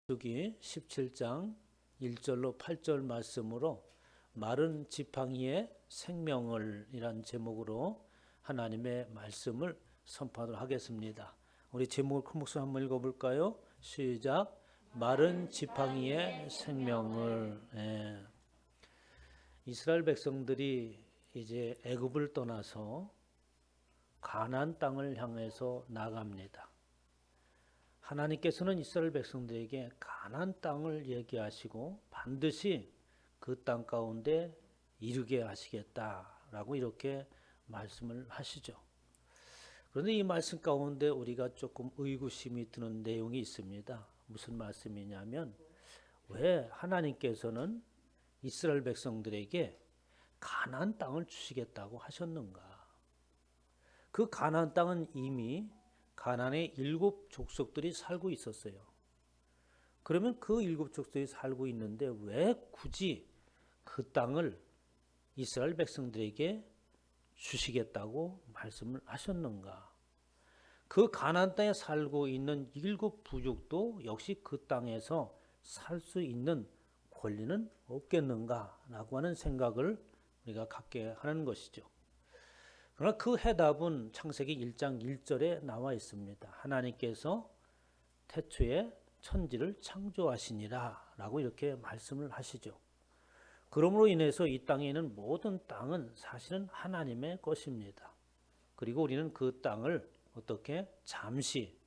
민수기 17장 1절로 8절 말씀으로 마른 지팡이의 생명을 이란 제목으로 하나님의 말씀을 선포하도록 하겠습니다. 우리 제목을 큰 목소리로 한번 읽어볼까요? 시작. 마른 지팡이의 생명을. 이스라엘 백성들이 이제 애굽을 떠나서 가나안 땅을 향해서 나갑니다. 하나님께서는 이스라엘 백성들에게 가나안 땅을 얘기하시고 반드시 그 땅 가운데 이르게 하시겠다라고 이렇게 말씀을 하시죠. 그런데 이 말씀 가운데 우리가 조금 의구심이 드는 내용이 있습니다. 무슨 말씀이냐면 왜 하나님께서는 이스라엘 백성들에게 가나안 땅을 주시겠다고 하셨는가? 그 가나안 땅은 이미 가나안의 7 족속들이 살고 있었어요. 그러면 그 7 족속이 살고 있는데 왜 굳이 그 땅을 이스라엘 백성들에게 주시겠다고 말씀을 하셨는가? 그 가나안 땅에 살고 있는 7 부족도 역시 그 땅에서 살 수 있는 권리는 없겠는가라고 하는 생각을 우리가 갖게 하는 것이죠. 그러나 그 해답은 창세기 1장 1절에 나와 있습니다. 하나님께서 태초에 천지를 창조하시니라 라고 이렇게 말씀을 하시죠. 그러므로 인해서 이 땅에 있는 모든 땅은 사실은 하나님의 것입니다. 그리고 우리는 그 땅을 어떻게 잠시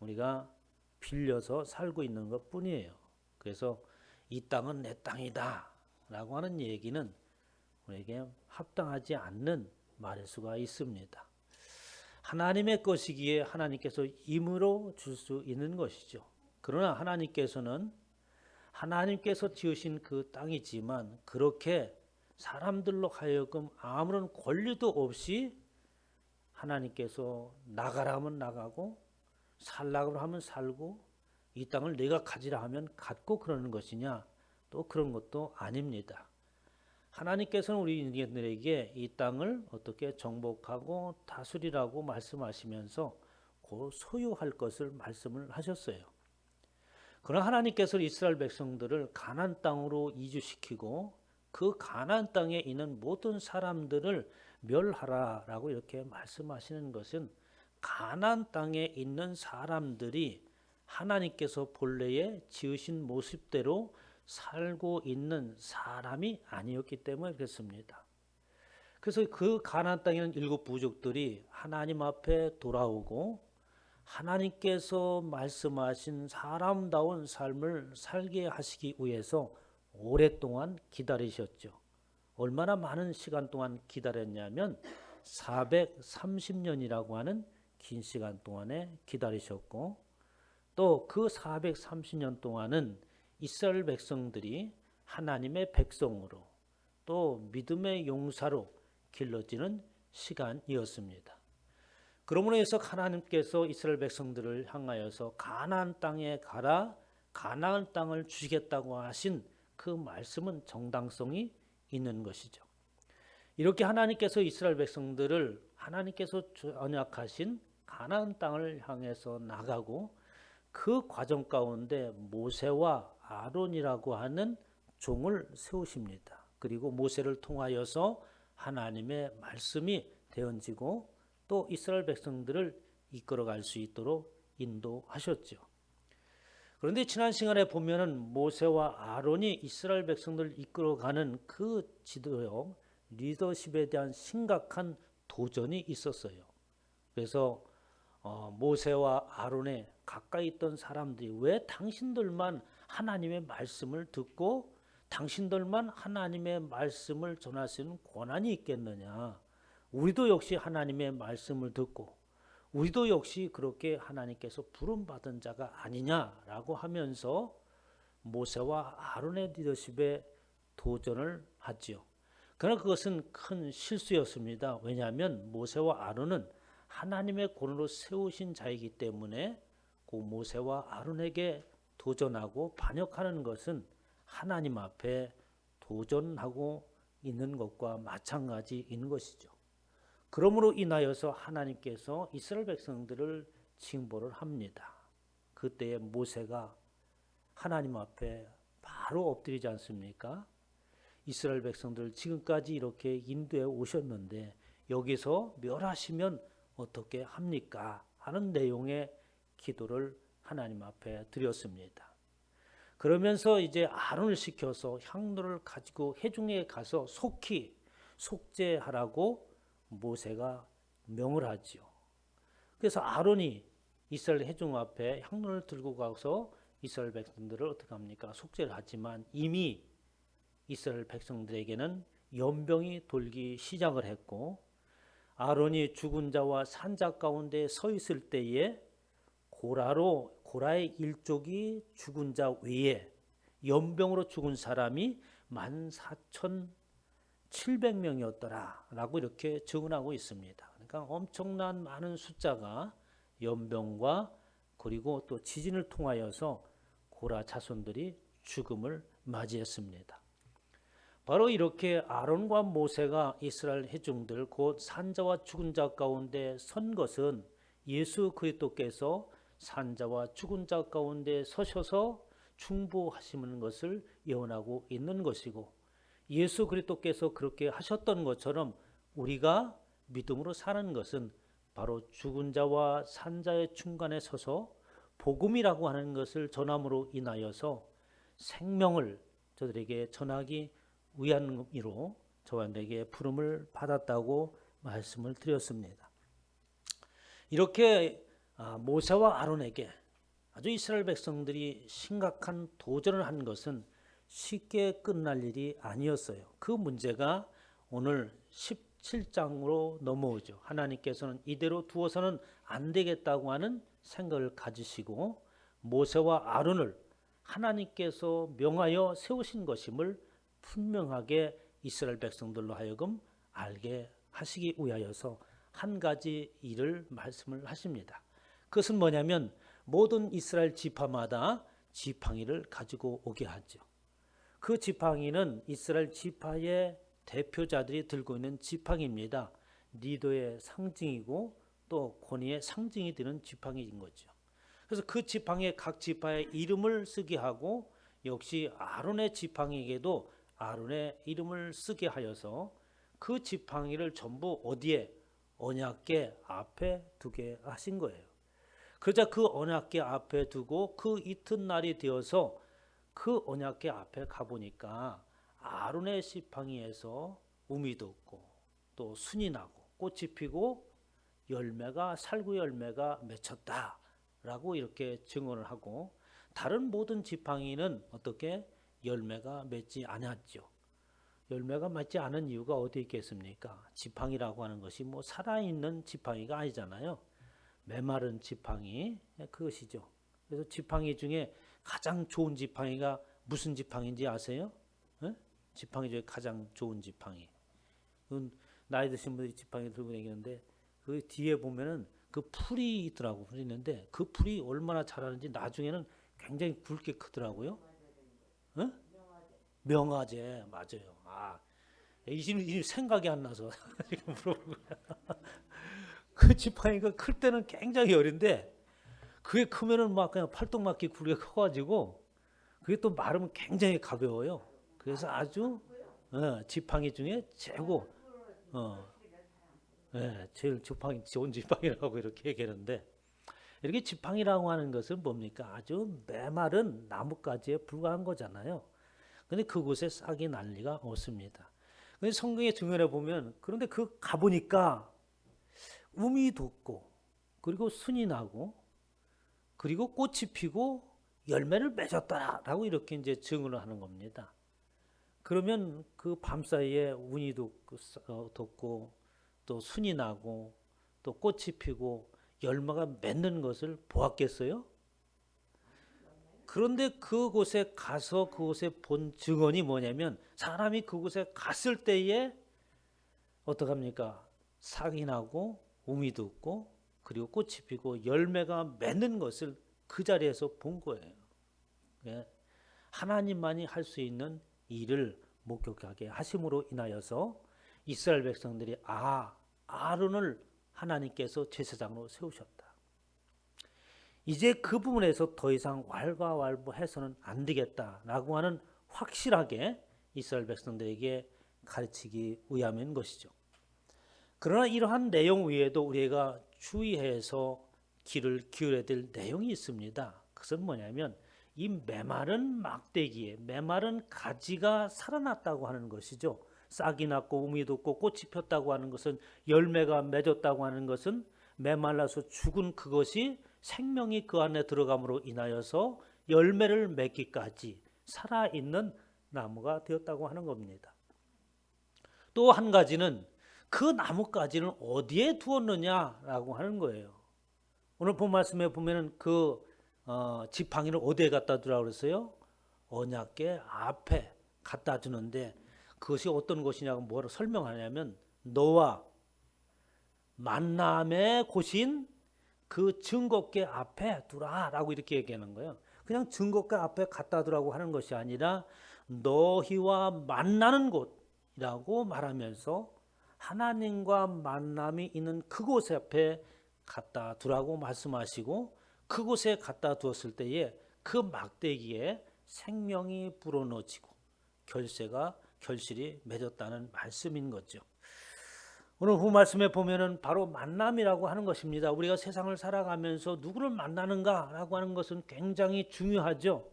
우리가 빌려서 살고 있는 것 뿐이에요. 그래서 이 땅은 내 땅이다 라고 하는 얘기는 우리에게 합당하지 않는 말일 수가 있습니다. 하나님의 것이기에 하나님께서 임으로 줄 수 있는 것이죠. 그러나 하나님께서 지으신 그 땅이지만 그렇게 사람들로 하여금 아무런 권리도 없이 하나님께서 나가라 하면 나가고 살라고 하면 살고 이 땅을 내가 가지라 하면 갖고 그러는 것이냐? 또 그런 것도 아닙니다. 하나님께서는 우리 인간들에게 이 땅을 어떻게 정복하고 다스리라고 말씀하시면서 그 소유할 것을 말씀을 하셨어요. 그러나 하나님께서 이스라엘 백성들을 가나안 땅으로 이주시키고 그 가나안 땅에 있는 모든 사람들을 멸하라라고 이렇게 말씀하시는 것은 가나안 땅에 있는 사람들이 하나님께서 본래에 지으신 모습대로 살고 있는 사람이 아니었기 때문에 그렇습니다. 그래서 그 가나안 땅에 있는 7 부족들이 하나님 앞에 돌아오고 하나님께서 말씀하신 사람다운 삶을 살게 하시기 위해서 오랫동안 기다리셨죠. 얼마나 많은 시간 동안 기다렸냐면 430년이라고 하는 긴 시간 동안에 기다리셨고 또 그 430년 동안은 이스라엘 백성들이 하나님의 백성으로 또 믿음의 용사로 길러지는 시간이었습니다. 그러므로 해서 하나님께서 이스라엘 백성들을 향하여서 가나안 땅에 가라, 가나안 땅을 주시겠다고 하신 그 말씀은 정당성이 있는 것이죠. 이렇게 하나님께서 이스라엘 백성들을 하나님께서 언약하신 가나안 땅을 향해서 나가고 그 과정 가운데 모세와 아론이라고 하는 종을 세우십니다. 그리고 모세를 통하여서 하나님의 말씀이 되어지고 또 이스라엘 백성들을 이끌어갈 수 있도록 인도하셨죠. 그런데 지난 시간에 보면은 모세와 아론이 이스라엘 백성들을 이끌어가는 그 지도력, 리더십에 대한 심각한 도전이 있었어요. 그래서 모세와 아론의 가까이 있던 사람들이 왜 당신들만 하나님의 말씀을 듣고 당신들만 하나님의 말씀을 전할 수 있는 권한이 있겠느냐? 우리도 역시 하나님의 말씀을 듣고 우리도 역시 그렇게 하나님께서 부름받은 자가 아니냐라고 하면서 모세와 아론의 리더십에 도전을 하지요. 그러나 그것은 큰 실수였습니다. 왜냐하면 모세와 아론은 하나님의 권으로 세우신 자이기 때문에 그 모세와 아론에게 도전하고 반역하는 것은 하나님 앞에 도전하고 있는 것과 마찬가지인 것이죠. 그러므로 인하여서 하나님께서 이스라엘 백성들을 징벌을 합니다. 그때에 모세가 하나님 앞에 바로 엎드리지 않습니까? 이스라엘 백성들 지금까지 이렇게 인도해 오셨는데 여기서 멸하시면 어떻게 합니까? 하는 내용의 기도를 하나님 앞에 드렸습니다. 그러면서 이제 아론을 시켜서 향로를 가지고 회중에 가서 속히 속죄하라고 모세가 명을 하지요. 그래서 아론이 이스라엘 회중 앞에 향로를 들고 가서 이스라엘 백성들을 어떻게 합니까? 속죄를 하지만 이미 이스라엘 백성들에게는 연병이 돌기 시작을 했고 아론이 죽은 자와 산자 가운데 서 있을 때에 고라의 일족이 죽은 자 외에 연병으로 죽은 사람이 14,700명이었더라 라고 이렇게 증언하고 있습니다. 그러니까 엄청난 많은 숫자가 연병과 그리고 또 지진을 통하여서 고라 자손들이 죽음을 맞이했습니다. 바로 이렇게 아론과 모세가 이스라엘 회중들 곧 산자와 죽은 자 가운데 선 것은 예수 그리스도께서 산자와 죽은 자 가운데 서셔서 충보하시는 것을 예언하고 있는 것이고 예수 그리스도께서 그렇게 하셨던 것처럼 우리가 믿음으로 사는 것은 바로 죽은 자와 산자의 중간에 서서 복음이라고 하는 것을 전함으로 인하여서 생명을 저들에게 전하기 위한 의미로 저와 내게 부름을 받았다고 말씀을 드렸습니다. 이렇게 모세와 아론에게 아주 이스라엘 백성들이 심각한 도전을 한 것은 쉽게 끝날 일이 아니었어요. 그 문제가 오늘 17장으로 넘어오죠. 하나님께서는 이대로 두어서는 안 되겠다고 하는 생각을 가지시고 모세와 아론을 하나님께서 명하여 세우신 것임을 분명하게 이스라엘 백성들로 하여금 알게 하시기 위하여서 한 가지 일을 말씀을 하십니다. 그것은 뭐냐면 모든 이스라엘 지파마다 지팡이를 가지고 오게 하죠. 그 지팡이는 이스라엘 지파의 대표자들이 들고 있는 지팡이입니다. 리더의 상징이고 또 권위의 상징이 되는 지팡이인 거죠. 그래서 그 지팡이에 각 지파의 이름을 쓰게 하고 역시 아론의 지팡이에게도 아론의 이름을 쓰게 하여서 그 지팡이를 전부 어디에? 언약궤 앞에 두게 하신 거예요. 그러자 그 언약궤 앞에 두고 그 이튿날이 되어서 그 언약궤 앞에 가보니까 아론의 지팡이에서 우미 돋고 또 순이 나고 꽃이 피고 열매가 살구 열매가 맺혔다라고 이렇게 증언을 하고 다른 모든 지팡이는 어떻게 열매가 맺지 않았죠. 열매가 맺지 않은 이유가 어디 있겠습니까? 지팡이라고 하는 것이 뭐 살아있는 지팡이가 아니잖아요. 메마른 지팡이 그것이죠. 그래서 지팡이 중에 가장 좋은 지팡이가 무슨 지팡이인지 아세요? 네? 지팡이 중에 가장 좋은 지팡이. 나이 드신 분들이 지팡이 들고 다니는데 그 뒤에 보면은 그 풀이 있더라고. 풀이 있는데 그 풀이 얼마나 자라는지 나중에는 굉장히 굵게 크더라고요. 네? 명화제 맞아요. 이 생각이 안 나서 지금 물어보는 거야. 그 지팡이가 클 때는 굉장히 어린데 그게 크면은 막 그냥 팔뚝맞기 굵게 커가지고 그게 또 마르면 굉장히 가벼워요. 그래서 아주 지팡이 중에 최고 제일 지팡이 좋은 지팡이라고 이렇게 얘기하는데 이렇게 지팡이라고 하는 것은 뭡니까? 아주 메마른 나뭇가지에 불과한 거잖아요. 근데 그곳에 싹이 날 리가 없습니다. 근데 성경의 증언에 보면 그런데 그 가보니까 우미 돋고 그리고 순이 나고 그리고 꽃이 피고 열매를 맺었다라고 이렇게 이제 증언을 하는 겁니다. 그러면 그 밤사이에 운이 돋고 또 순이 나고 또 꽃이 피고 열매가 맺는 것을 보았겠어요? 그런데 그곳에 가서 그곳에 본 증언이 뭐냐면 사람이 그곳에 갔을 때에 어떡합니까? 싹이 나고 우미 돋고 그리고 꽃이 피고 열매가 맺는 것을 그 자리에서 본 거예요. 하나님만이 할 수 있는 일을 목격하게 하심으로 인하여서 이스라엘 백성들이 아론을 하나님께서 제사장으로 세우셨다. 이제 그 부분에서 더 이상 왈가왈부해서는 안 되겠다라고 하는 확실하게 이스라엘 백성들에게 가르치기 위함인 것이죠. 그러나 이러한 내용 외에도 우리가 주의해서 귀를 기울여야 될 내용이 있습니다. 그것은 뭐냐면 이 메마른 막대기에 메마른 가지가 살아났다고 하는 것이죠. 싹이 났고 우미 돋고 꽃이 폈다고 하는 것은, 열매가 맺었다고 하는 것은 메말라서 죽은 그것이 생명이 그 안에 들어감으로 인하여서 열매를 맺기까지 살아있는 나무가 되었다고 하는 겁니다. 또 한 가지는 그 나뭇가지는 어디에 두었느냐라고 하는 거예요. 오늘 본 말씀에 보면은 그 지팡이를 어디에 갖다 두라고 그랬어요? 언약궤 앞에 갖다 주는데, 그것이 어떤 것이냐고 뭐라고 설명하냐면 너와 만남의 곳인 그 증거궤 앞에 두라라고 이렇게 얘기하는 거예요. 그냥 증거궤 앞에 갖다 두라고 하는 것이 아니라 너희와 만나는 곳이라고 말하면서 하나님과 만남이 있는 그곳 앞에 갖다 두라고 말씀하시고, 그곳에 갖다 두었을 때에 그 막대기에 생명이 불어넣어지고 결실이 맺었다는 말씀인 거죠. 오늘 그 말씀에 보면은 바로 만남이라고 하는 것입니다. 우리가 세상을 살아가면서 누구를 만나는가라고 하는 것은 굉장히 중요하죠.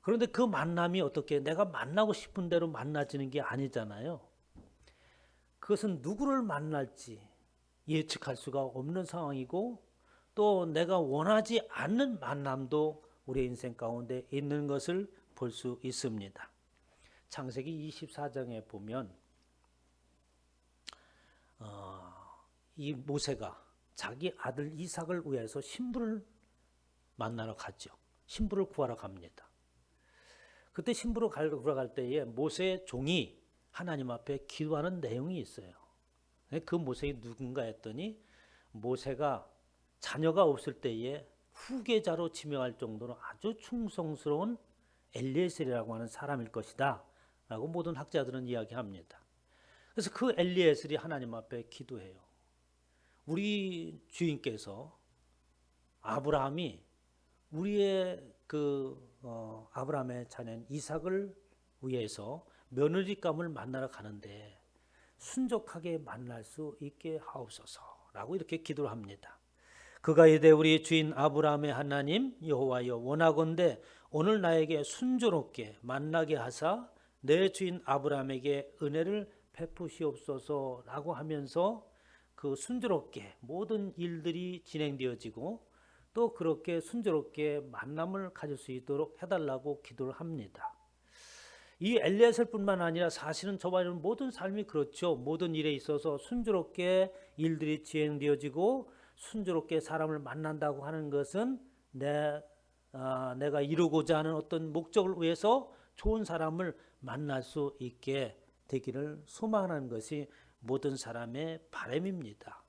그런데 그 만남이 어떻게 내가 만나고 싶은 대로 만나지는 게 아니잖아요. 그것은 누구를 만날지 예측할 수가 없는 상황이고, 또 내가 원하지 않는 만남도 우리 인생 가운데 있는 것을 볼 수 있습니다. 창세기 24장에 보면 이 모세가 자기 아들 이삭을 위해서 신부를 만나러 갔죠. 신부를 구하러 갑니다. 그때 신부를 구하러 갈 때에 모세의 종이 하나님 앞에 기도하는 내용이 있어요. 그 모세가 누군가 했더니, 모세가 자녀가 없을 때에 후계자로 지명할 정도로 아주 충성스러운 엘리에셀이라고 하는 사람일 것이다 라고 모든 학자들은 이야기합니다. 그래서 그 엘리에셀이 하나님 앞에 기도해요. 우리 주인께서 아브라함이 우리의 아브라함의 자녀인 이삭을 위해서 며느리감을 만나러 가는데 순적하게 만날 수 있게 하옵소서라고 이렇게 기도를 합니다. 그가 이르되 우리 주인 아브라함의 하나님 여호와여, 원하건대 오늘 나에게 순조롭게 만나게 하사 내 주인 아브라함에게 은혜를 베푸시옵소서라고 하면서 그 순조롭게 모든 일들이 진행되어지고 또 그렇게 순조롭게 만남을 가질 수 있도록 해달라고 기도를 합니다. 이 엘리에셀뿐만 아니라 사실은 저와 여러분 모든 삶이 그렇죠. 모든 일에 있어서 순조롭게 일들이 진행되어지고 순조롭게 사람을 만난다고 하는 것은 내가 이루고자 하는 어떤 목적을 위해서 좋은 사람을 만날 수 있게 되기를 소망하는 것이 모든 사람의 바람입니다.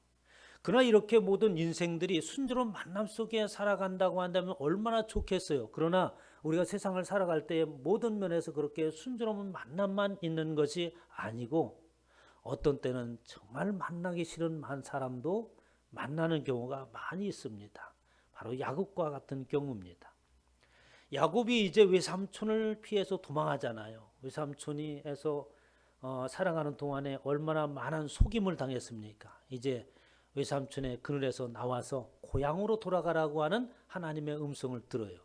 그러나 이렇게 모든 인생들이 순조로운 만남 속에 살아간다고 한다면 얼마나 좋겠어요. 그러나 우리가 세상을 살아갈 때 모든 면에서 그렇게 순조로운 만남만 있는 것이 아니고, 어떤 때는 정말 만나기 싫은 한 사람도 만나는 경우가 많이 있습니다. 바로 야곱과 같은 경우입니다. 야곱이 이제 외삼촌을 피해서 도망하잖아요. 외삼촌이 해서 살아가는 동안에 얼마나 많은 속임을 당했습니까? 이제 외삼촌의 그늘에서 나와서 고향으로 돌아가라고 하는 하나님의 음성을 들어요.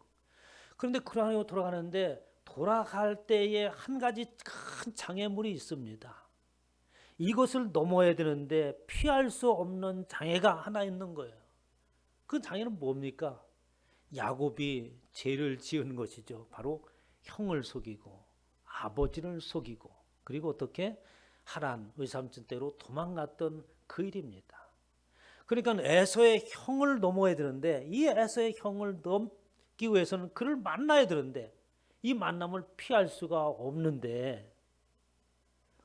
그런데 고향으로 돌아가는데 돌아갈 때에 한 가지 큰 장애물이 있습니다. 이것을 넘어야 되는데 피할 수 없는 장애가 하나 있는 거예요. 그 장애는 뭡니까? 야곱이 죄를 지은 것이죠. 바로 형을 속이고 아버지를 속이고, 그리고 어떻게 하란 외삼촌 댁으로 도망갔던 그 일입니다. 그러니까 에서의 형을 넘어야 되는데, 이 에서의 형을 넘기 위해서는 그를 만나야 되는데 이 만남을 피할 수가 없는데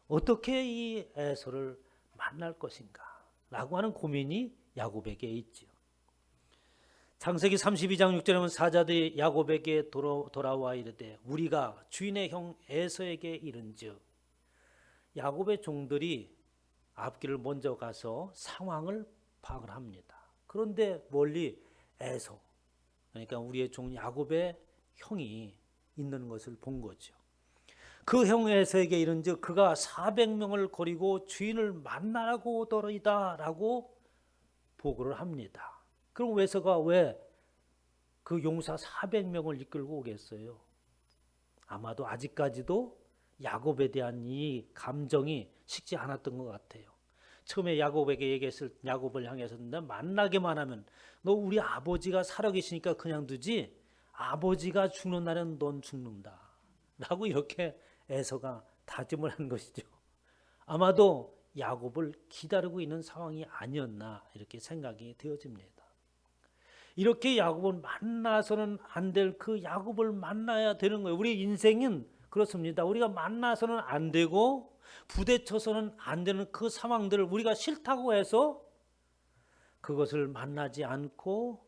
어떻게 이 에서를 만날 것인가 라고 하는 고민이 야곱에게 있지요. 창세기 32장 6절에 보면 사자들이 야곱에게 돌아와 이르되 우리가 주인의 형 에서에게 이른즉, 야곱의 종들이 앞길을 먼저 가서 상황을 파악을 합니다. 그런데 멀리 에서, 그러니까 우리의 종 야곱의 형이 있는 것을 본 거죠. 그 형 에서에게 이른즉 그가 400명을 거리고 주인을 만나라고 오더이다라고 보고를 합니다. 그럼 에서가 왜 그 용사 400명을 이끌고 오겠어요? 아마도 아직까지도 야곱에 대한 이 감정이 식지 않았던 것 같아요. 처음에 야곱에게 얘기했을 야곱을 향해서 너 만나기만 하면 너 우리 아버지가 살아계시니까 그냥 두지 아버지가 죽는 날은 넌 죽는다 라고 이렇게 에서가 다짐을 한 것이죠. 아마도 야곱을 기다리고 있는 상황이 아니었나 이렇게 생각이 되어집니다. 이렇게 야곱을 만나서는 안 될 그 야곱을 만나야 되는 거예요. 우리 인생은 그렇습니다. 우리가 만나서는 안 되고 부대쳐서는 안 되는 그 상황들을 우리가 싫다고 해서 그것을 만나지 않고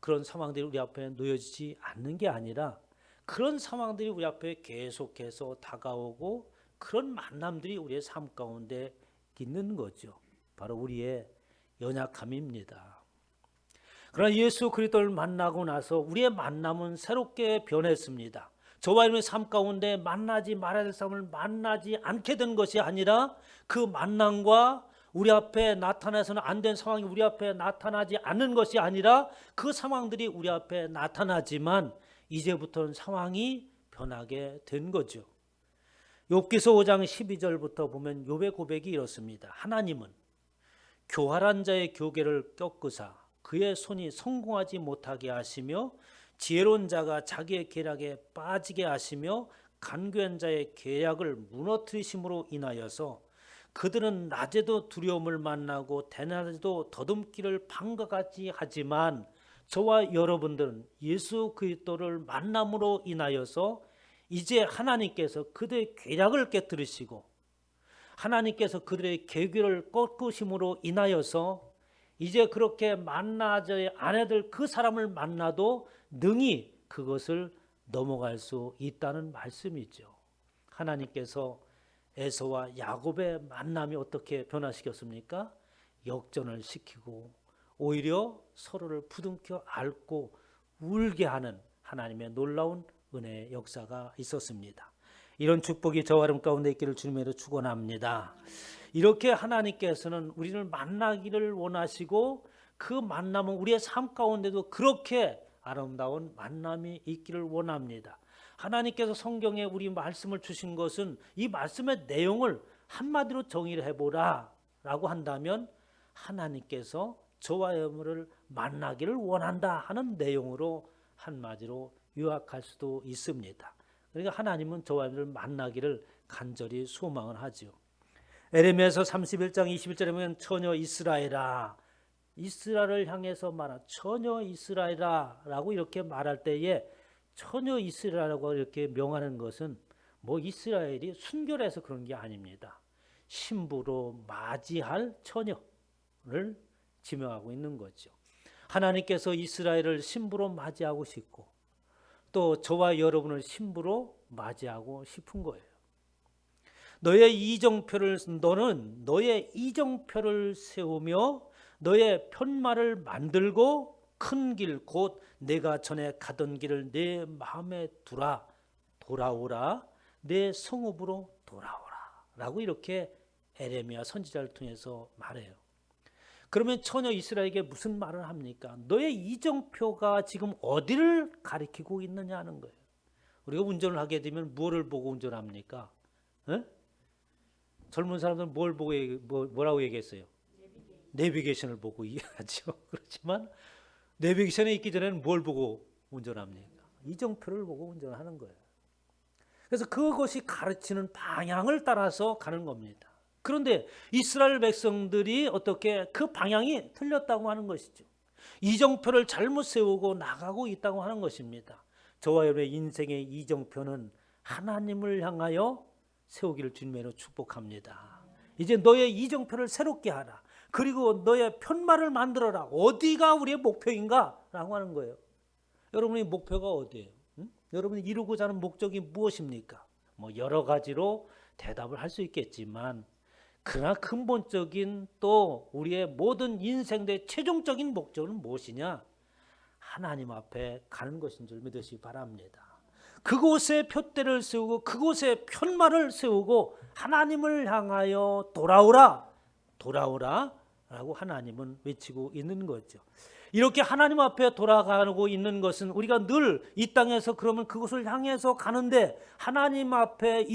그런 상황들이 우리 앞에 놓여지지 않는 게 아니라 그런 상황들이 우리 앞에 계속해서 다가오고 그런 만남들이 우리의 삶 가운데 있는 거죠. 바로 우리의 연약함입니다. 그러나 예수 그리스도를 만나고 나서 우리의 만남은 새롭게 변했습니다. 저와 여러분의 삶 가운데 만나지 말아야 될 사람을 만나지 않게 된 것이 아니라 그 만남과 우리 앞에 나타나서는 안 된 상황이 우리 앞에 나타나지 않는 것이 아니라 그 상황들이 우리 앞에 나타나지만 이제부터는 상황이 변하게 된 거죠. 욥기서 5장 12절부터 보면 욥의 고백이 이렇습니다. 하나님은 교활한 자의 교계를 꺾으사 그의 손이 성공하지 못하게 하시며 지혜로운 자가 자기의 계략에 빠지게 하시며 간교한 자의 계략을 무너뜨리심으로 인하여서 그들은 낮에도 두려움을 만나고 대낮에도 더듬기를 방과 같이 하지만 저와 여러분들은 예수 그리스도를 만남으로 인하여서 이제 하나님께서 그들의 계략을 깨뜨리시고 하나님께서 그들의 계획을 꺾으심으로 인하여서 이제 그렇게 만나지 않아야 될 그 사람을 만나도 능히 그것을 넘어갈 수 있다는 말씀이죠. 하나님께서 에서와 야곱의 만남이 어떻게 변화시켰습니까? 역전을 시키고 오히려 서로를 부둥켜 안고 울게 하는 하나님의 놀라운 은혜의 역사가 있었습니다. 이런 축복이 저와 여러분 가운데 있기를 주님으로 축원합니다. 이렇게 하나님께서는 우리를 만나기를 원하시고 그 만남은 우리의 삶 가운데도 그렇게 아름다운 만남이 있기를 원합니다. 하나님께서 성경에 우리 말씀을 주신 것은 이 말씀의 내용을 한마디로 정의를 해보라 라고 한다면 하나님께서 저와 여러분을 만나기를 원한다 하는 내용으로 한마디로 요약할 수도 있습니다. 그러니까 하나님은 저와 여러분을 만나기를 간절히 소망을 하죠. 에레미야서 31장 21절에 보면 처녀 이스라엘아, 이스라엘을 향해서 말하 처녀 이스라엘아 라고 이렇게 말할 때에 처녀 이스라엘이라고 이렇게 명하는 것은 뭐 이스라엘이 순결해서 그런 게 아닙니다. 신부로 맞이할 처녀를 지명하고 있는 거죠. 하나님께서 이스라엘을 신부로 맞이하고 싶고 또 저와 여러분을 신부로 맞이하고 싶은 거예요. 너는 너의 이정표를 세우며 너의 편말을 만들고 큰 길 곧 내가 전에 가던 길을 내 마음에 두라. 돌아오라. 내 성읍으로 돌아오라. 라고 이렇게 에레미야 선지자를 통해서 말해요. 그러면 처녀 이스라엘에게 무슨 말을 합니까? 너의 이정표가 지금 어디를 가리키고 있느냐 하는 거예요. 우리가 운전을 하게 되면 무엇을 보고 운전합니까? 에? 젊은 사람들은 뭘 보고 뭐라고 얘기했어요? 내비게이션을 보고 이해하죠. 그렇지만 내비게이션에 있기 전에는 뭘 보고 운전합니까? 이정표를 보고 운전하는 거예요. 그래서 그것이 가르치는 방향을 따라서 가는 겁니다. 그런데 이스라엘 백성들이 어떻게 그 방향이 틀렸다고 하는 것이죠. 이정표를 잘못 세우고 나가고 있다고 하는 것입니다. 저와 여러분의 인생의 이정표는 하나님을 향하여 세우기를 주님으로 축복합니다. 이제 너의 이정표를 새롭게 하라. 그리고 너의 편말을 만들어라. 어디가 우리의 목표인가? 라고 하는 거예요. 여러분의 목표가 어디예요? 응? 여러분이 이루고자 하는 목적이 무엇입니까? 뭐 여러 가지로 대답을 할 수 있겠지만 그러나 근본적인 또 우리의 모든 인생의 최종적인 목적은 무엇이냐? 하나님 앞에 가는 것인 줄 믿으시기 바랍니다. 그곳에 표대를 세우고 그곳에 편말을 세우고 하나님을 향하여 돌아오라, 돌아오라 라고 하나님은 외치고 있는 거죠. 이렇게 하나님 앞에 돌아가고 있는 것은 우리가 늘 이 땅에서 그러면 그곳을 향해서 가는데 하나님 앞에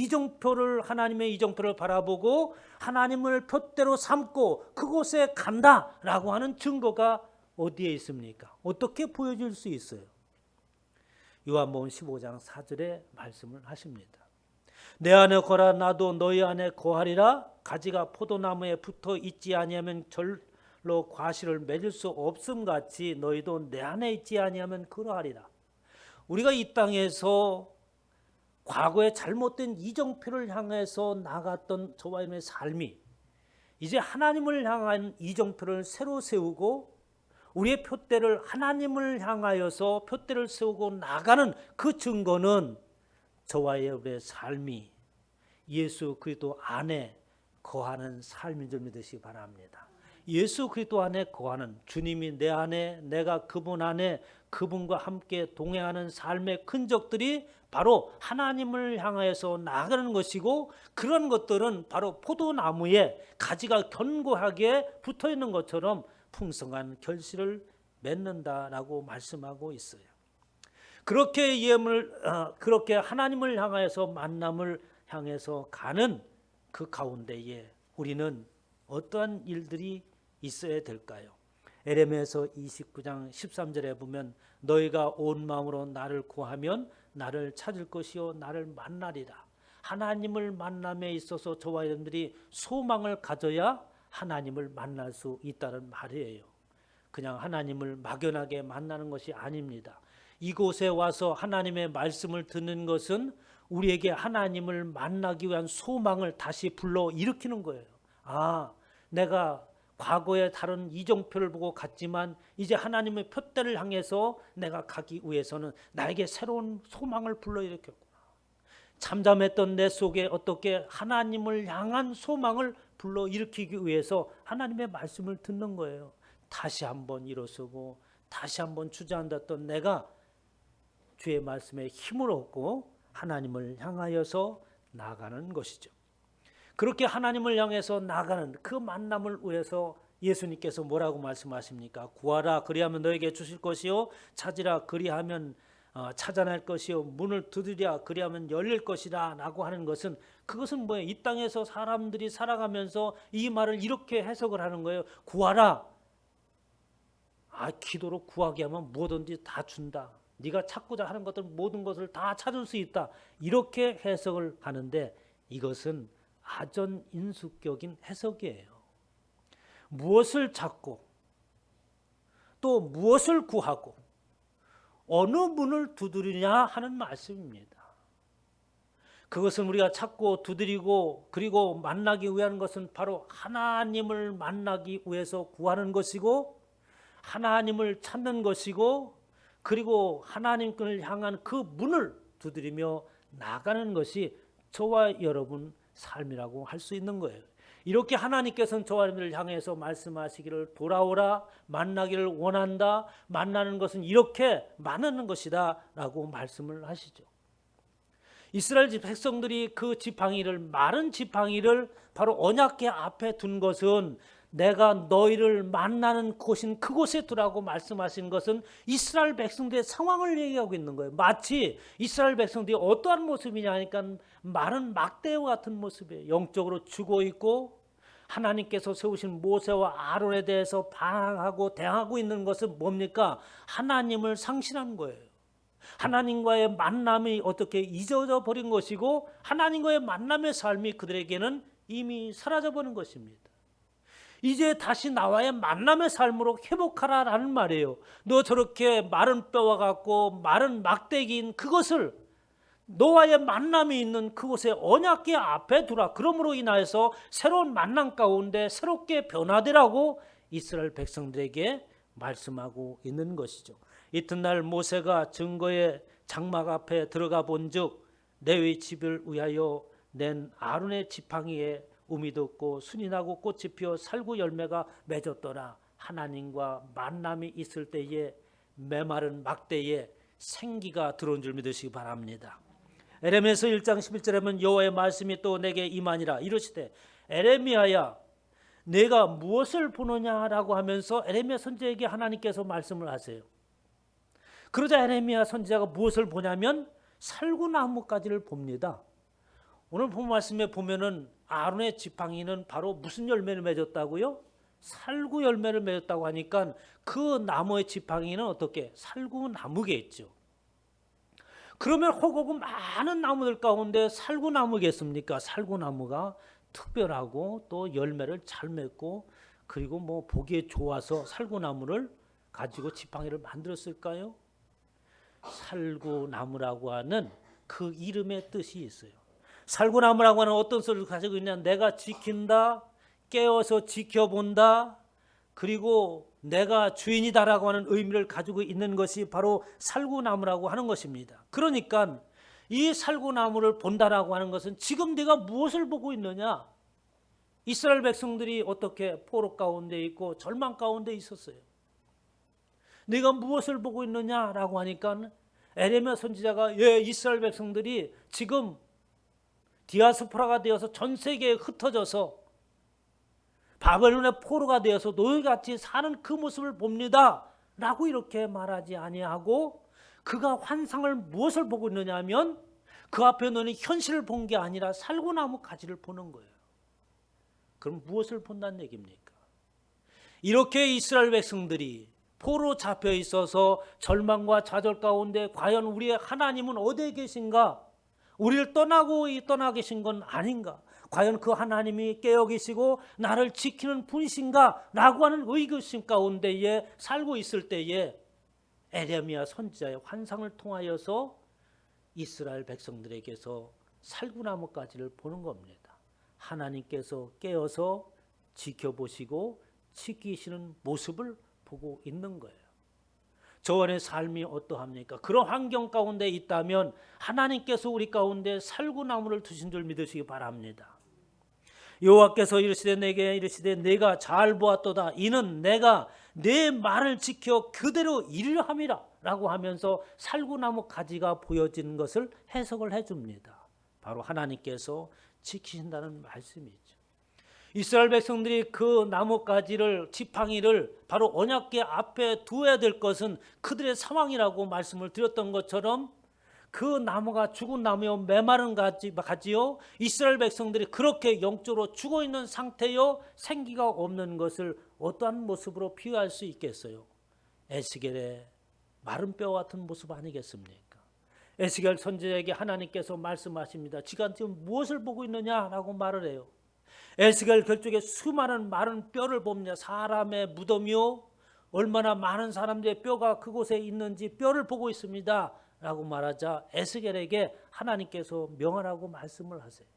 하나님의 이정표를 바라보고 하나님을 표대로 삼고 그곳에 간다라고 하는 증거가 어디에 있습니까? 어떻게 보여줄 수 있어요? 요한복음 15장 4절에 말씀을 하십니다. 내 안에 거라 나도 너희 안에 거하리라. 가지가 포도나무에 붙어 있지 아니하면 절로 과실을 맺을 수 없음 같이 너희도 내 안에 있지 아니하면 그러하리라. 우리가 이 땅에서 과거에 잘못된 이정표를 향해서 나갔던 저와 여러분의 삶이 이제 하나님을 향한 이정표를 새로 세우고 우리의 표대를 하나님을 향하여서 표대를 세우고 나가는 그 증거는 저와 여러분의 삶이 예수 그리스도 안에 거하는 삶인 줄 믿으시기 바랍니다. 예수 그리스도 안에 거하는, 주님이 내 안에, 내가 그분 안에, 그분과 함께 동행하는 삶의 흔적들이 바로 하나님을 향해서 나아가는 것이고, 그런 것들은 바로 포도나무에 가지가 견고하게 붙어 있는 것처럼 풍성한 결실을 맺는다라고 말씀하고 있어요. 그렇게 하나님을 향해서 만남을 향해서 가는 그 가운데에 우리는 어떠한 일들이 있어야 될까요? 에레미야서 29장 13절에 보면 너희가 온 마음으로 나를 구하면 나를 찾을 것이요 나를 만나리라. 하나님을 만남에 있어서 저와 여러분들이 소망을 가져야 하나님을 만날 수 있다는 말이에요. 그냥 하나님을 막연하게 만나는 것이 아닙니다. 이곳에 와서 하나님의 말씀을 듣는 것은 우리에게 하나님을 만나기 위한 소망을 다시 불러일으키는 거예요. 내가 과거에 다른 이정표를 보고 갔지만 이제 하나님의 표대를 향해서 내가 가기 위해서는 나에게 새로운 소망을 불러일으켰구나. 잠잠했던 내 속에 어떻게 하나님을 향한 소망을 불러일으키기 위해서 하나님의 말씀을 듣는 거예요. 다시 한번 일어서고 다시 한번 주저앉았던 내가 주의 말씀에 힘을 얻고 하나님을 향하여서 나아가는 것이죠. 그렇게 하나님을 향해서 나아가는 그 만남을 위해서 예수님께서 뭐라고 말씀하십니까? 구하라 그리하면 너에게 주실 것이요 찾으라 그리하면 찾아낼 것이요 문을 두드리라 그리하면 열릴 것이라 라고 하는 것은 그것은 뭐예요? 이 땅에서 사람들이 살아가면서 이 말을 이렇게 해석을 하는 거예요. 구하라. 기도로 구하게 하면 뭐든지 다 준다. 네가 찾고자 하는 것들 모든 것을 다 찾을 수 있다. 이렇게 해석을 하는데 이것은 아전인수격인 해석이에요. 무엇을 찾고 또 무엇을 구하고 어느 문을 두드리냐 하는 말씀입니다. 그것은 우리가 찾고 두드리고 그리고 만나기 위한 것은 바로 하나님을 만나기 위해서 구하는 것이고 하나님을 찾는 것이고 그리고 하나님을 향한 그 문을 두드리며 나가는 것이 저와 여러분 삶이라고 할 수 있는 거예요. 이렇게 하나님께서는 저와 여러분을 향해서 말씀하시기를 돌아오라, 만나기를 원한다, 만나는 것은 이렇게 만나는 것이다 라고 말씀을 하시죠. 이스라엘 백성들이 그 지팡이를, 마른 지팡이를 바로 언약궤 앞에 둔 것은 내가 너희를 만나는 곳인 그곳에 두라고 말씀하신 것은 이스라엘 백성들의 상황을 얘기하고 있는 거예요. 마치 이스라엘 백성들이 어떠한 모습이냐 하니까 마른 막대와 같은 모습이에요. 영적으로 죽어 있고 하나님께서 세우신 모세와 아론에 대해서 반항하고 대항하고 있는 것은 뭡니까? 하나님을 상실한 거예요. 하나님과의 만남이 어떻게 잊어져 버린 것이고 하나님과의 만남의 삶이 그들에게는 이미 사라져 버린 것입니다. 이제 다시 나와의 만남의 삶으로 회복하라라는 말이에요. 너 저렇게 마른 뼈와 같고 마른 막대기인 그것을 너와의 만남이 있는 그곳에 언약궤 앞에 두라. 그러므로 인하여서 새로운 만남 가운데 새롭게 변화되라고 이스라엘 백성들에게 말씀하고 있는 것이죠. 이튿날 모세가 증거의 장막 앞에 들어가 본즉 레위 집을 위하여 낸 아론의 지팡이에 우미 돋고 순이 나고 꽃이 피어 살구 열매가 맺었더라. 하나님과 만남이 있을 때에 메마른 막대에 생기가 들어온 줄 믿으시기 바랍니다. 에레미야서 1장 11절에 보면 여호와의 말씀이 또 내게 임하니라 이르시되 에레미야야 내가 무엇을 보느냐라고 하면서 에레미야 선지자에게 하나님께서 말씀을 하세요. 그러자 에레미야 선지자가 무엇을 보냐면 살구나무가지를 봅니다. 오늘 본 말씀에 보면은 아론의 지팡이는 바로 무슨 열매를 맺었다고요? 살구 열매를 맺었다고 하니까 그 나무의 지팡이는 어떻게? 살구나무겠죠. 그러면 호곡은 많은 나무들 가운데 살구나무겠습니까? 살구나무가 특별하고 또 열매를 잘 맺고 그리고 뭐 보기에 좋아서 살구나무를 가지고 지팡이를 만들었을까요? 살구나무라고 하는 그 이름의 뜻이 있어요. 살구나무라고 하는 어떤 소리를 가지고 있냐? 내가 지킨다, 깨어서 지켜본다, 그리고 내가 주인이다라고 하는 의미를 가지고 있는 것이 바로 살구나무라고 하는 것입니다. 그러니까 이 살구나무를 본다라고 하는 것은 지금 네가 무엇을 보고 있느냐? 이스라엘 백성들이 어떻게 포로 가운데 있고 절망 가운데 있었어요. 네가 무엇을 보고 있느냐라고 하니까 에레미야 선지자가 이스라엘 백성들이 지금 디아스포라가 되어서 전 세계에 흩어져서 바벨론의 포로가 되어서 노예같이 사는 그 모습을 봅니다 라고 이렇게 말하지 아니하고 그가 환상을 무엇을 보고 있느냐 하면 그 앞에 놓는 현실을 본 게 아니라 살구나무 가지를 보는 거예요. 그럼 무엇을 본다는 얘기입니까? 이렇게 이스라엘 백성들이 포로 잡혀 있어서 절망과 좌절 가운데 과연 우리의 하나님은 어디에 계신가? 우리를 떠나 계신 건 아닌가? 과연 그 하나님이 깨어 계시고 나를 지키는 분이신가? 라고 하는 의구심 가운데에 살고 있을 때에 에레미야 선지자의 환상을 통하여서 이스라엘 백성들에게서 살구나무가지를 보는 겁니다. 하나님께서 깨어서 지켜보시고 지키시는 모습을 보고 있는 거예요. 저원의 삶이 어떠합니까? 그런 환경 가운데 있다면 하나님께서 우리 가운데 살구나무를 두신 줄 믿으시기 바랍니다. 여호와께서 이르시되 내게 이르시되 내가 잘 보았도다 이는 내가 내 말을 지켜 그대로 이루려 함이라 라고 하면서 살구나무 가지가 보여지는 것을 해석을 해줍니다. 바로 하나님께서 지키신다는 말씀이죠. 이스라엘 백성들이 그 나뭇가지를 지팡이를 바로 언약궤 앞에 두어야 될 것은 그들의 상황이라고 말씀을 드렸던 것처럼 그 나무가 죽은 나무요 메마른 가지요 이스라엘 백성들이 그렇게 영적으로 죽어 있는 상태요 생기가 없는 것을 어떠한 모습으로 비유할 수 있겠어요? 에스겔의 마른 뼈 같은 모습 아니겠습니까? 에스겔 선지자에게 하나님께서 말씀하십니다. 지가 지금 무엇을 보고 있느냐라고 말을 해요. 에스겔 결쪽에 수많은 마른 뼈를 봅니다. 사람의 무덤이요 얼마나 많은 사람들의 뼈가 그곳에 있는지 뼈를 보고 있습니다 라고 말하자 에스겔에게 하나님께서 명하라고 말씀을 하세요.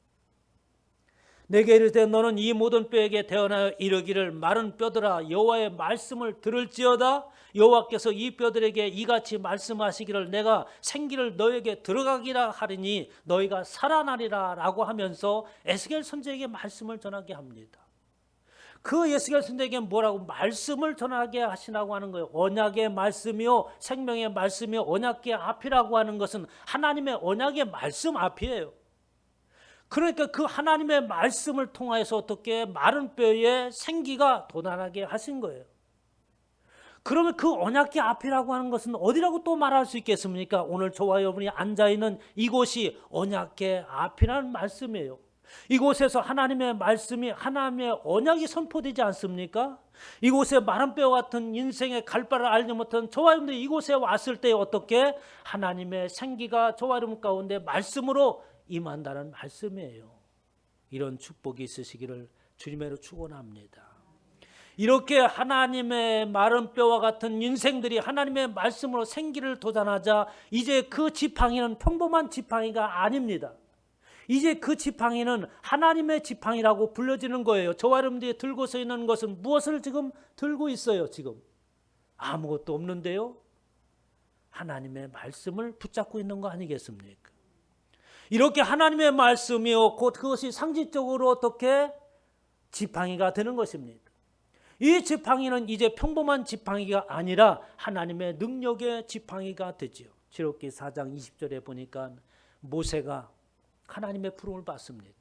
내게 이르되 너는 이 모든 뼈에게 대언하여 이르기를 마른 뼈들아 여호와의 말씀을 들을지어다. 여호와께서 이 뼈들에게 이같이 말씀하시기를 내가 생기를 너에게 들어가기라 하리니 너희가 살아나리라 라고 하면서 에스겔 선지자에게 말씀을 전하게 합니다. 그 에스겔 선지자에게 뭐라고 말씀을 전하게 하시라고 하는 거예요. 언약의 말씀이요 생명의 말씀이요 언약의 앞이라고 하는 것은 하나님의 언약의 말씀 앞이에요. 그러니까 그 하나님의 말씀을 통해서 어떻게 마른 뼈에 생기가 돋아나게 하신 거예요. 그러면 그 언약궤 앞이라고 하는 것은 어디라고 또 말할 수 있겠습니까? 오늘 저와 여러분이 앉아있는 이곳이 언약궤 앞이라는 말씀이에요. 이곳에서 하나님의 말씀이 하나님의 언약이 선포되지 않습니까? 이곳에 마른 뼈 같은 인생의 갈 바를 알지 못한 저와 여러분들 이곳에 왔을 때 어떻게 하나님의 생기가 저와 여러분 가운데 말씀으로 임한다는 말씀이에요. 이런 축복이 있으시기를 주님으로 축원합니다. 이렇게 하나님의 마른 뼈와 같은 인생들이 하나님의 말씀으로 생기를 돋아나자 이제 그 지팡이는 평범한 지팡이가 아닙니다. 이제 그 지팡이는 하나님의 지팡이라고 불려지는 거예요. 저와 여러분들이 들고 서 있는 것은 무엇을 지금 들고 있어요? 지금 아무것도 없는데요. 하나님의 말씀을 붙잡고 있는 거 아니겠습니까? 이렇게 하나님의 말씀이요 곧 그것이 상징적으로 어떻게 지팡이가 되는 것입니다. 이 지팡이는 이제 평범한 지팡이가 아니라 하나님의 능력의 지팡이가 되지요. 출애굽기 4장 20절에 보니까 모세가 하나님의 부름을 받습니다.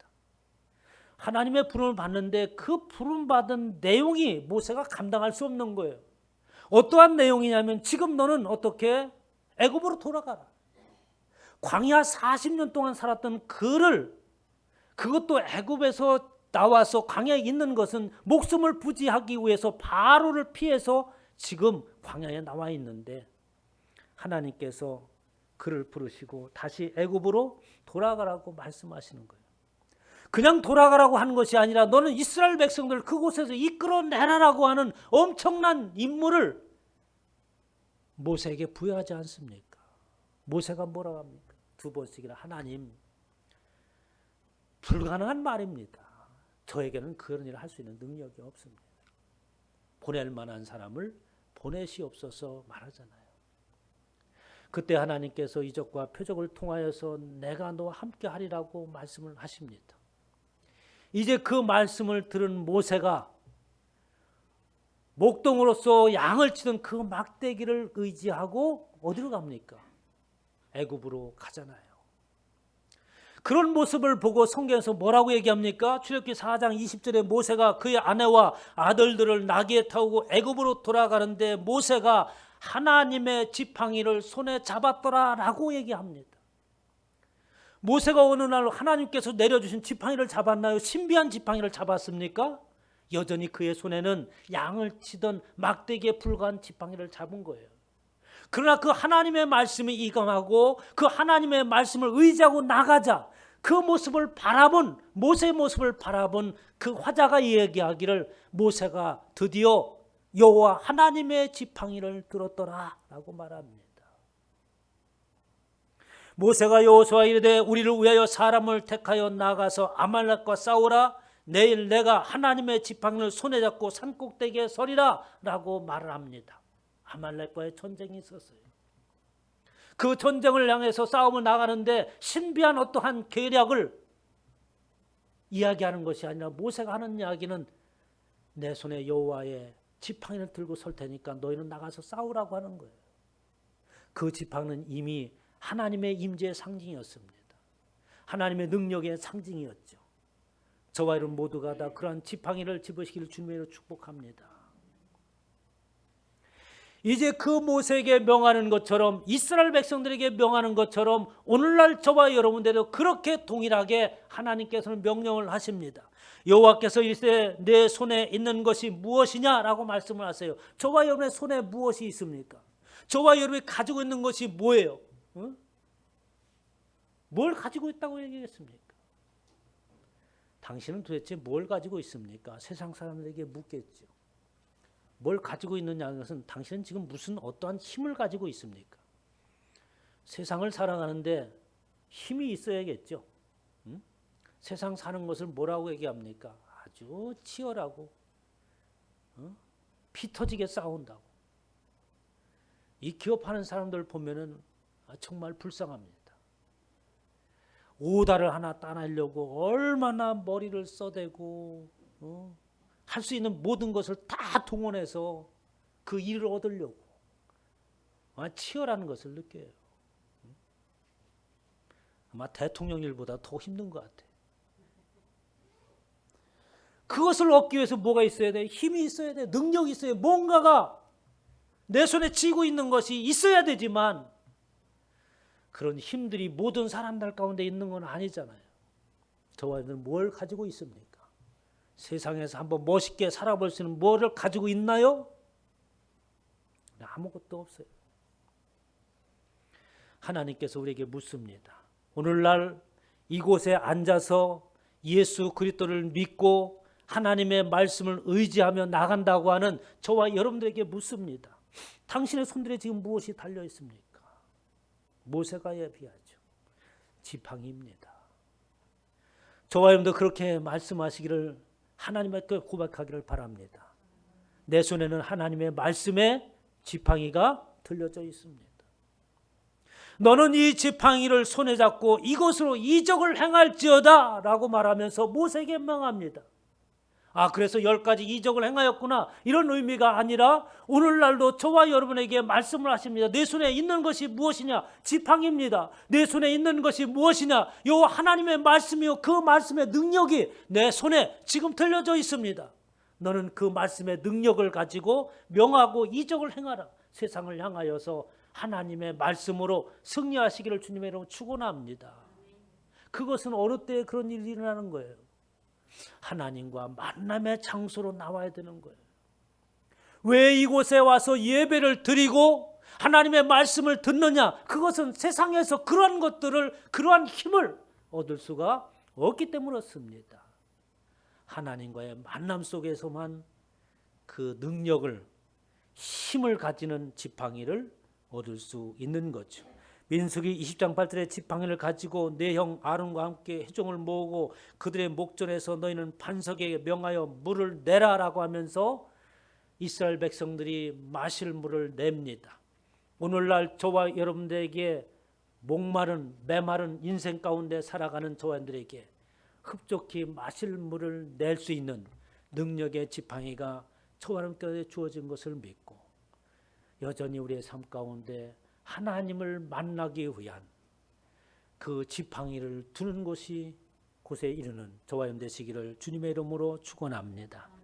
하나님의 부름을 받는데 그 부름 받은 내용이 모세가 감당할 수 없는 거예요. 어떠한 내용이냐면 지금 너는 어떻게 애굽으로 돌아가라. 광야 40년 동안 살았던 그것도 애굽에서 나와서 광야에 있는 것은 목숨을 부지하기 위해서 바로를 피해서 지금 광야에 나와 있는데 하나님께서 그를 부르시고 다시 애굽으로 돌아가라고 말씀하시는 거예요. 그냥 돌아가라고 하는 것이 아니라 너는 이스라엘 백성들 그곳에서 이끌어내라라고 하는 엄청난 임무를 모세에게 부여하지 않습니까? 모세가 뭐라고 합니까? 두 번씩이나 하나님, 불가능한 말입니다. 저에게는 그런 일을 할 수 있는 능력이 없습니다. 보낼 만한 사람을 보내시옵소서 말하잖아요. 그때 하나님께서 이적과 표적을 통하여서 내가 너와 함께 하리라고 말씀을 하십니다. 이제 그 말씀을 들은 모세가 목동으로서 양을 치던 그 막대기를 의지하고 어디로 갑니까? 애굽으로 가잖아요. 그런 모습을 보고 성경에서 뭐라고 얘기합니까? 출애굽기 4장 20절에 모세가 그의 아내와 아들들을 나귀에 타고 애굽으로 돌아가는데 모세가 하나님의 지팡이를 손에 잡았더라라고 얘기합니다. 모세가 어느 날 하나님께서 내려주신 지팡이를 잡았나요? 신비한 지팡이를 잡았습니까? 여전히 그의 손에는 양을 치던 막대기에 불과한 지팡이를 잡은 거예요. 그러나 그 하나님의 말씀이 이감하고 그 하나님의 말씀을 의지하고 나가자 그 모습을 바라본 모세의 모습을 바라본 그 화자가 이야기하기를 모세가 드디어 여호와 하나님의 지팡이를 들었더라라고 말합니다. 모세가 여호수아에게 이르되 우리를 위하여 사람을 택하여 나가서 아말렉과 싸우라. 내일 내가 하나님의 지팡이를 손에 잡고 산꼭대기에 서리라 라고 말을 합니다. 아말렉과의 전쟁이 있었어요. 그 전쟁을 향해서 싸움을 나가는데 신비한 어떠한 계략을 이야기하는 것이 아니라 모세가 하는 이야기는 내 손에 여호와의 지팡이를 들고 설 테니까 너희는 나가서 싸우라고 하는 거예요. 그 지팡이는 이미 하나님의 임재의 상징이었습니다. 하나님의 능력의 상징이었죠. 저와 여러분 모두가 다 그러한 지팡이를 집으시기를 주님으로 축복합니다. 이제 그 모세에게 명하는 것처럼 이스라엘 백성들에게 명하는 것처럼 오늘날 저와 여러분들도 그렇게 동일하게 하나님께서는 명령을 하십니다. 여호와께서 이르시되 내 손에 있는 것이 무엇이냐라고 말씀을 하세요. 저와 여러분의 손에 무엇이 있습니까? 저와 여러분이 가지고 있는 것이 뭐예요? 뭘 가지고 있다고 얘기했습니까? 당신은 도대체 뭘 가지고 있습니까? 세상 사람들에게 묻겠죠. 뭘 가지고 있느냐는 것은 당신은 지금 무슨 어떠한 힘을 가지고 있습니까? 세상을 살아가는데 힘이 있어야겠죠. 세상 사는 것을 뭐라고 얘기합니까? 아주 치열하고 피 터지게 싸운다고. 이 기업하는 사람들 보면은 정말 불쌍합니다. 오다를 하나 따내려고 얼마나 머리를 써대고 할 수 있는 모든 것을 다 동원해서 그 일을 얻으려고 치열한 것을 느껴요. 아마 대통령 일보다 더 힘든 것 같아요. 그것을 얻기 위해서 뭐가 있어야 돼? 힘이 있어야 돼. 능력이 있어야 돼. 뭔가가 내 손에 쥐고 있는 것이 있어야 되지만 그런 힘들이 모든 사람들 가운데 있는 건 아니잖아요. 저와 여러분은 뭘 가지고 있습니까? 세상에서 한번 멋있게 살아볼 수 있는 뭐를 가지고 있나요? 아무것도 없어요. 하나님께서 우리에게 묻습니다. 오늘날 이곳에 앉아서 예수 그리스도를 믿고 하나님의 말씀을 의지하며 나간다고 하는 저와 여러분들에게 묻습니다. 당신의 손들에 지금 무엇이 달려 있습니까? 모세가 예비하죠. 지팡이입니다. 저와 여러분도 그렇게 말씀하시기를 하나님께 고백하기를 바랍니다. 내 손에는 하나님의 말씀의 지팡이가 들려져 있습니다. 너는 이 지팡이를 손에 잡고 이것으로 이적을 행할지어다 라고 말하면서 모세에게 명합니다. 그래서 10가지 이적을 행하였구나, 이런 의미가 아니라 오늘날도 저와 여러분에게 말씀을 하십니다. 내 손에 있는 것이 무엇이냐? 지팡이입니다. 내 손에 있는 것이 무엇이냐? 요 하나님의 말씀이요, 그 말씀의 능력이 내 손에 지금 들려져 있습니다. 너는 그 말씀의 능력을 가지고 명하고 이적을 행하라. 세상을 향하여서 하나님의 말씀으로 승리하시기를 주님의 이름으로 축원합니다. 그것은 어느 때에 그런 일이 일어나는 거예요? 하나님과 만남의 장소로 나와야 되는 거예요. 왜 이곳에 와서 예배를 드리고 하나님의 말씀을 듣느냐? 그것은 세상에서 그러한 것들을, 그러한 힘을 얻을 수가 없기 때문이었습니다. 하나님과의 만남 속에서만 그 능력을, 힘을 가지는 지팡이를 얻을 수 있는 거죠. 민수기 20장 8절에 지팡이를 가지고 내 형 아론과 함께 회중을 모으고 그들의 목전에서 너희는 반석에게 명하여 물을 내라라고 하면서 이스라엘 백성들이 마실 물을 냅니다. 오늘날 저와 여러분들에게 목마른 메마른 인생 가운데 살아가는 저와 여러분들에게 흡족히 마실 물을 낼 수 있는 능력의 지팡이가 저와 여러분께 주어진 것을 믿고 여전히 우리의 삶 가운데 하나님을 만나기 위한 그 지팡이를 두는 곳이 곳에 이르는 저와 여러분 되시기를 주님의 이름으로 축원합니다.